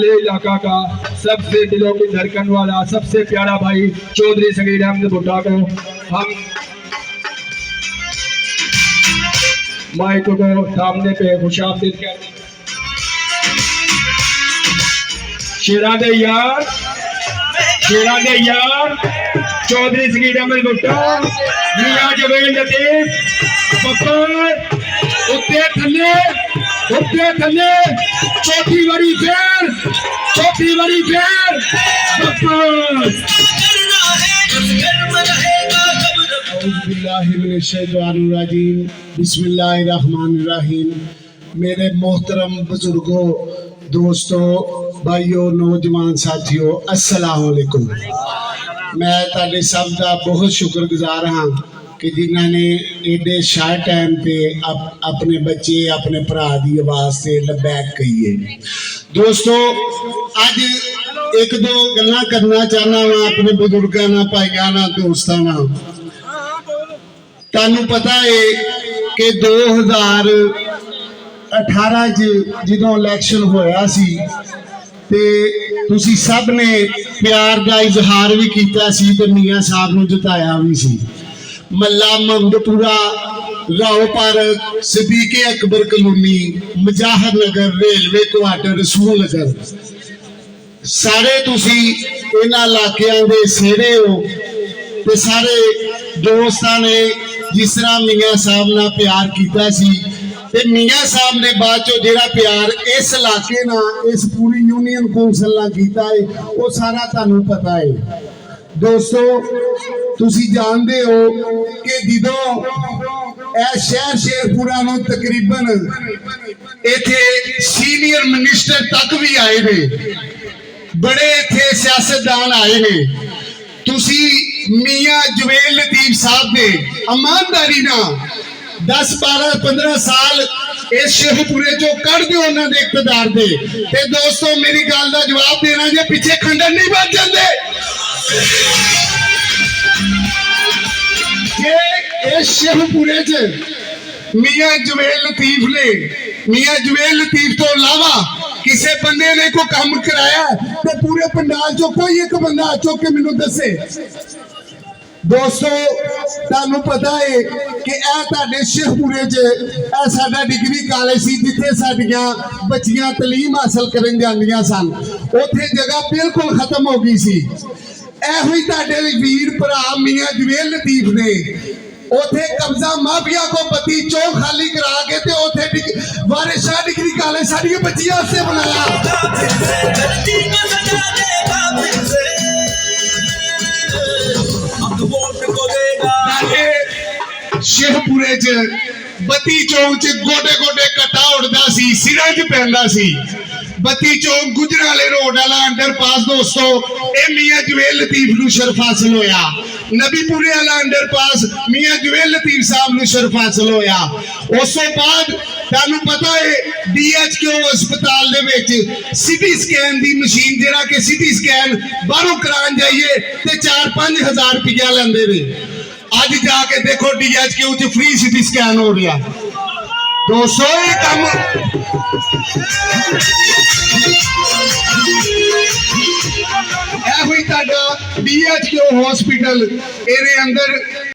इलाका का सबसे दिलों की धड़कन वाला सबसे प्यारा भाई चौधरी सगीर अहमद भुट्टा को हम माइक को सामने पे खुशामदीद कहते हैं। शेरादे यार चौधरी सगीर अहमद भुट्टा मियां जवेल लतीफ बकर उत्ते थले चौथी बड़ी फेर बिस्मिल्लाहिर्रहमानिर्रहीम। मेरे मोहतरम बुजुर्गों, दोस्तों, भाइयों, नौजवान साथियों, अस्सलाम वालेकुम। मैं ताड़े सब का बहुत शुक्रगुजार हाँ कि जिन्होंने एडे शार्ट टाइम पे अपने बच्चे अपने भरा की आवाज से लबैक कही है। दोस्तों, अज एक दो गल्लां करना चाहना वा अपने बुजुर्गों ना, भाइयों ना, दोस्तों ना। तुहानू पता है कि 2018 जो इलैक्शन होया सी ते तुसी सब ने प्यार का इजहार भी किया सी ते मियां साहब नू जिताया भी सी। मल्ला महमदपुरा, राव पार्क, सदीके अकबर कलोनी, मुजाहिर नगर, रेलवे क्वार्टर, रसूल नगर, सारे तुसी इन्हां इलाकियां दे सेहरे हो ते सारे दोस्तां ने जिस तरह मियां साहब नाल प्यार किया सी ते मियां साहब ने बाद चो जिहड़ा प्यार इस इलाके नाल, इस पूरी यूनियन कौंसल नाल कीता है, वो सारा तुहानू पता है। दोस्तों, तुसी जानते हो कि जदों शहर शेरपुरा नूं तकरीबन इत्थे सीनियर मिनिस्टर तक भी आए ने, बड़े इत्थे सियासतदान आए ने, तुसी मियां जवेल लतीफ साहब ने ईमानदारी नाल 10 12 15 साल इस शेखपुरे चो कढ़ दो उन्होंने इकतदार दे। ते दोस्तों, मेरी गल का जवाब देना जे पिछे खंडन नहीं बच जाते। इस शेखपुरे च मियां जवेल लतीफ तो इलावा किसी बंदे ने कोई काम कराया तो पूरे पंडाल चो कोई एक बंदा चुक के मैनू दसे। दोस्तों, तुहानू पता है कि शेखपुरे च डिग्री कॉलेज सी जिथे साडियां बच्चियां तलीम हासिल करन जांदियां सन, उत्थे जगह बिल्कुल खत्म हो गई सी। ऐहो ही तुहाडे वीर भरा मियां जवेल लतीफ ने उथे कब्जा माफिया को बत्ती चौक खाली करा के ते उथे वारिस शाह डिग्री कॉलेज साडियां बच्चियां से बनाया। शेखपुरे च बत्ती चौक च गोडे गोडे कट्टा उड़दा सी, सिरां च पैंदा सी। बत्ती चौक गुजरा वाले रोड वाला अंडरपास, दोस्तों, ए मियां जवेल लतीफ नू शरफ हासिल होया। नबीपुरे वाला अंडरपास मियां जवेल लतीफ साहब नू शरफ हासिल होया। उस तो बाद तुहानू पता है DHQ अस्पताल दे विच सिटी स्कैन दी मशीन, जिहड़ा कि सिटी स्कैन बाहरों करान जाइए ते 4-5 हज़ार रुपया लैंदे ने। अज जाके देखो DHQ च फ्री सिटी स्कैन हो रहा। दोस्तों, ये काम DHQ हॉस्पिटल एरे अंदर